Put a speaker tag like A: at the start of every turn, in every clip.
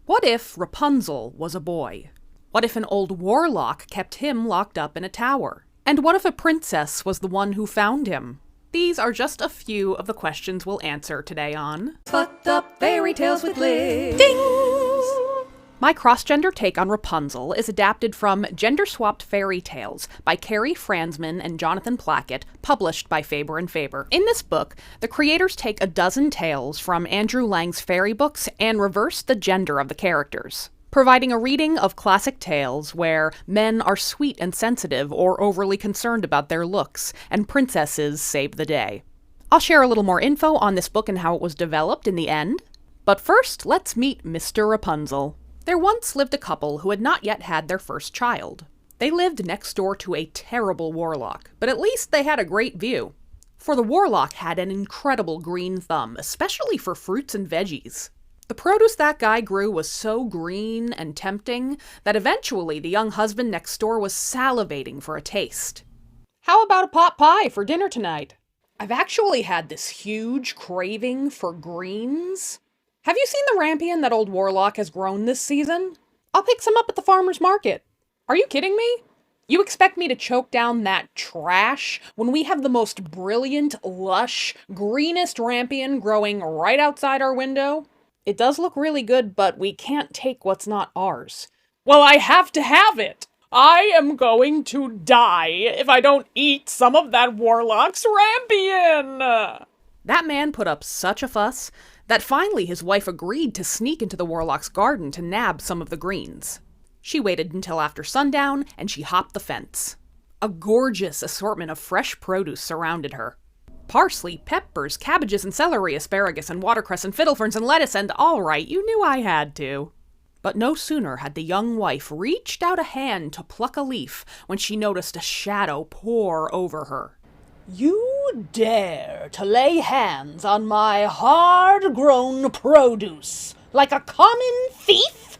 A: What if Rapunzel was a boy? What if an old warlock kept him locked up in a tower? And what if a princess was the one who found him? These are just a few of the questions we'll answer today on
B: Fucked Up Fairy Tales with Liz.
A: Dings! My cross-gender take on Rapunzel is adapted from Gender-Swapped Fairy Tales by Karrie Fransman and Jonathan Plackett, published by Faber Faber. In this book, the creators take a dozen tales from Andrew Lang's fairy books and reverse the gender of the characters, providing a reading of classic tales where men are sweet and sensitive or overly concerned about their looks, and princesses save the day. I'll share a little more info on this book and how it was developed in the end. But first, let's meet Mr. Rapunzel. There once lived a couple who had not yet had their first child. They lived next door to a terrible warlock, but at least they had a great view. For the warlock had an incredible green thumb, especially for fruits and veggies. The produce that guy grew was so green and tempting that eventually the young husband next door was salivating for a taste. How about a pot pie for dinner tonight? I've actually had this huge craving for greens. Have you seen the rampion that old warlock has grown this season? I'll pick some up at the farmer's market. Are you kidding me? You expect me to choke down that trash when we have the most brilliant, lush, greenest rampion growing right outside our window? It does look really good, but we can't take what's not ours. Well, I have to have it! I am going to die if I don't eat some of that warlock's rampion! That man put up such a fuss that finally his wife agreed to sneak into the warlock's garden to nab some of the greens. She waited until after sundown, and she hopped the fence. A gorgeous assortment of fresh produce surrounded her. Parsley, peppers, cabbages and celery, asparagus and watercress and fiddleferns and lettuce, and all right, you knew I had to. But no sooner had the young wife reached out a hand to pluck a leaf when she noticed a shadow pour over her. "You dare to lay hands on my hard-grown produce like a common thief?"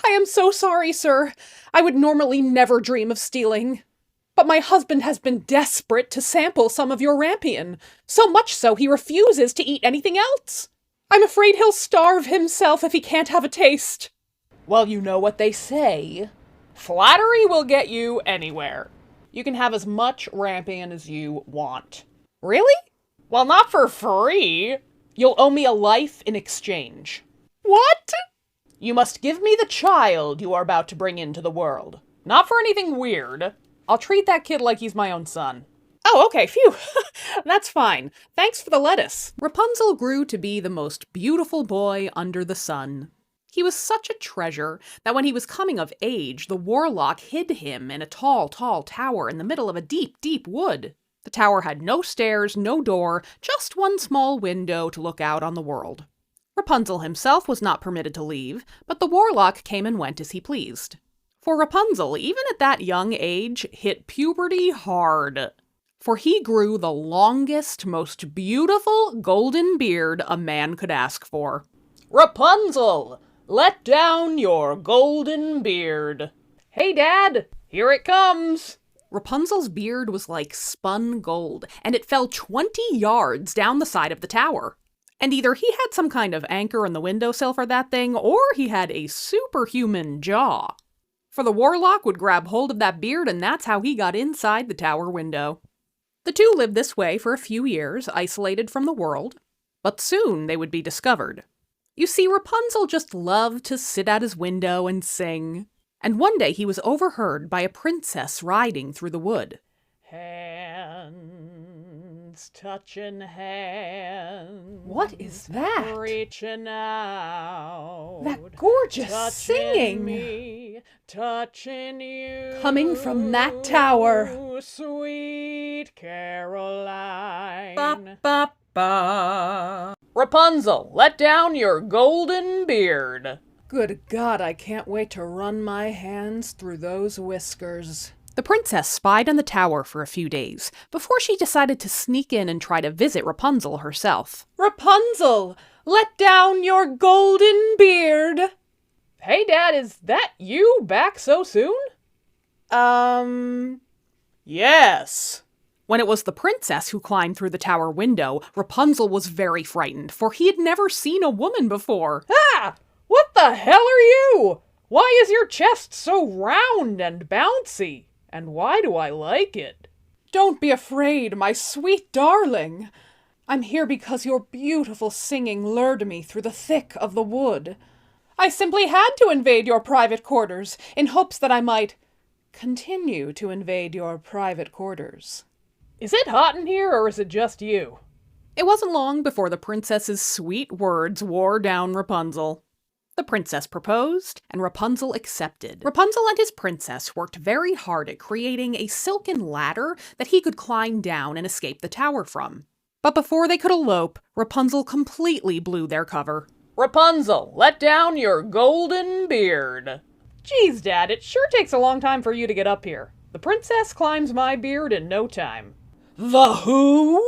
A: "I am so sorry, sir. I would normally never dream of stealing. But my husband has been desperate to sample some of your rampion, so much so he refuses to eat anything else. I'm afraid he'll starve himself if he can't have a taste." Well, you know what they say. Flattery will get you anywhere. You can have as much rampion as you want. Really? Well, not for free. You'll owe me a life in exchange. What? You must give me the child you are about to bring into the world. Not for anything weird. I'll treat that kid like he's my own son. Oh, okay, phew. That's fine. Thanks for the lettuce. Rapunzel grew to be the most beautiful boy under the sun. He was such a treasure that when he was coming of age, the warlock hid him in a tall, tall tower in the middle of a deep, deep wood. The tower had no stairs, no door, just one small window to look out on the world. Rapunzel himself was not permitted to leave, but the warlock came and went as he pleased. For Rapunzel, even at that young age, hit puberty hard. For he grew the longest, most beautiful golden beard a man could ask for. "Rapunzel! Let down your golden beard." "Hey, Dad, here it comes." Rapunzel's beard was like spun gold, and it fell 20 yards down the side of the tower. And either he had some kind of anchor in the windowsill for that thing, or he had a superhuman jaw. For the warlock would grab hold of that beard, and that's how he got inside the tower window. The two lived this way for a few years, isolated from the world, but soon they would be discovered. You see, Rapunzel just loved to sit at his window and sing. And one day he was overheard by a princess riding through the wood. "Hands touching hands. What is that? Reaching out. That gorgeous singing. Me, touching you. Coming from that tower. Sweet Caroline. Ba, ba, ba. Rapunzel, let down your golden beard." Good God, I can't wait to run my hands through those whiskers. The princess spied on the tower for a few days before she decided to sneak in and try to visit Rapunzel herself. "Rapunzel, let down your golden beard." "Hey, Dad, is that you back so soon?" Yes. When it was the princess who climbed through the tower window, Rapunzel was very frightened, for he had never seen a woman before. "Ah!
C: What the hell are you? Why is your chest so round and bouncy? And why do I like it?
A: Don't be afraid, my sweet darling. I'm here because your beautiful singing lured me through the thick of the wood. I simply had to invade your private quarters in hopes that I might continue to invade your private quarters.
C: Is it hot in here, or is it just you?
A: It wasn't long before the princess's sweet words wore down Rapunzel. The princess proposed, and Rapunzel accepted. Rapunzel and his princess worked very hard at creating a silken ladder that he could climb down and escape the tower from. But before they could elope, Rapunzel completely blew their cover.
C: Rapunzel, let down your golden beard. Geez, Dad, it sure takes a long time for you to get up here. The princess climbs my beard in no time.
B: The who?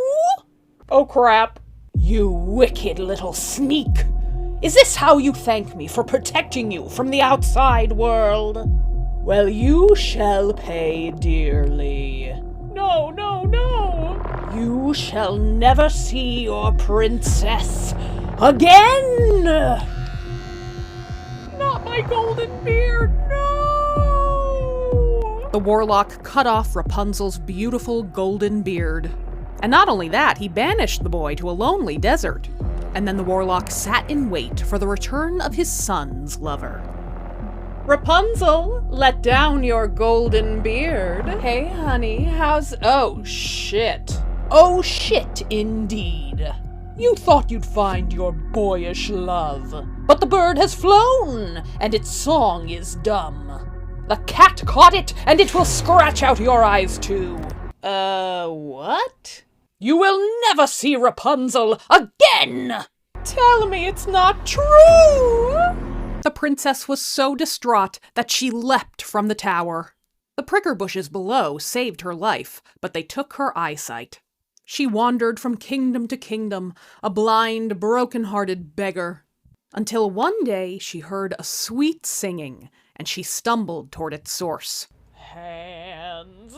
C: Oh, crap.
B: You wicked little sneak. Is this how you thank me for protecting you from the outside world? Well, you shall pay dearly.
C: No, no, no!
B: You shall never see your princess again!
C: Not my golden beard, no!
A: The warlock cut off Rapunzel's beautiful golden beard. And not only that, he banished the boy to a lonely desert. And then the warlock sat in wait for the return of his son's lover.
C: Rapunzel, let down your golden beard.
B: Hey, honey, how's... Oh, shit. Oh, shit, indeed. You thought you'd find your boyish love, but the bird has flown, and its song is dumb. The cat caught it, and it will scratch out your eyes too.
C: What?
B: You will never see Rapunzel again!
C: Tell me it's not true!
A: The princess was so distraught that she leapt from the tower. The pricker bushes below saved her life, but they took her eyesight. She wandered from kingdom to kingdom, a blind, broken-hearted beggar, until one day she heard a sweet singing, and she stumbled toward its source.
C: Hands.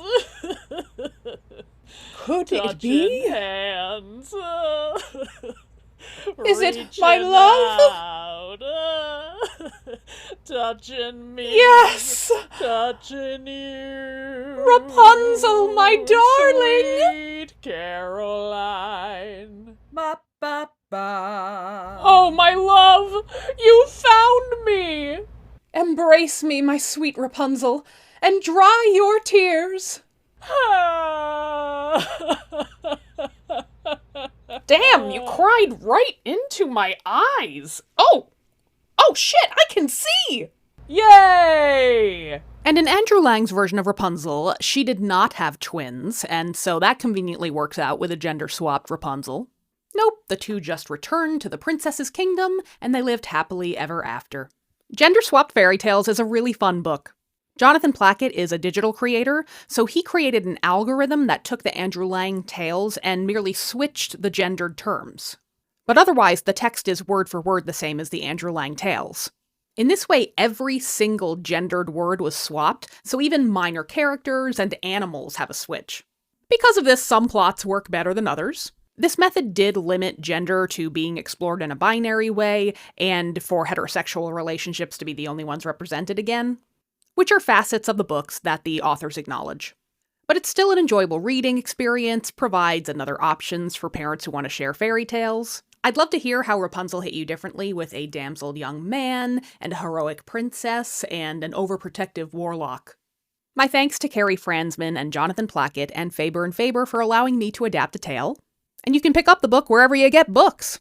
B: Could it be?
C: Hands.
B: Is it my love?
C: Out. Touching me.
B: Yes!
C: Touching you.
B: Rapunzel, my darling!
C: Sweet Caroline.
B: Ba, ba, ba.
C: Oh, my love! You found me!
A: Embrace me, my sweet Rapunzel, and dry your tears.
C: Damn, you cried right into my eyes. Oh shit, I can see! Yay!
A: And in Andrew Lang's version of Rapunzel, she did not have twins, and so that conveniently works out with a gender-swapped Rapunzel. Nope, the two just returned to the princess's kingdom, and they lived happily ever after. Gender-swapped fairy tales is a really fun book. Jonathan Plackett is a digital creator, so he created an algorithm that took the Andrew Lang tales and merely switched the gendered terms. But otherwise, the text is word for word the same as the Andrew Lang tales. In this way, every single gendered word was swapped, so even minor characters and animals have a switch. Because of this, some plots work better than others. This method did limit gender to being explored in a binary way, and for heterosexual relationships to be the only ones represented again, which are facets of the books that the authors acknowledge. But it's still an enjoyable reading experience, provides another options for parents who want to share fairy tales. I'd love to hear how Rapunzel hit you differently with a damseled young man, and a heroic princess, and an overprotective warlock. My thanks to Karrie Fransman and Jonathan Plackett and Faber Faber for allowing me to adapt a tale. And you can pick up the book wherever you get books.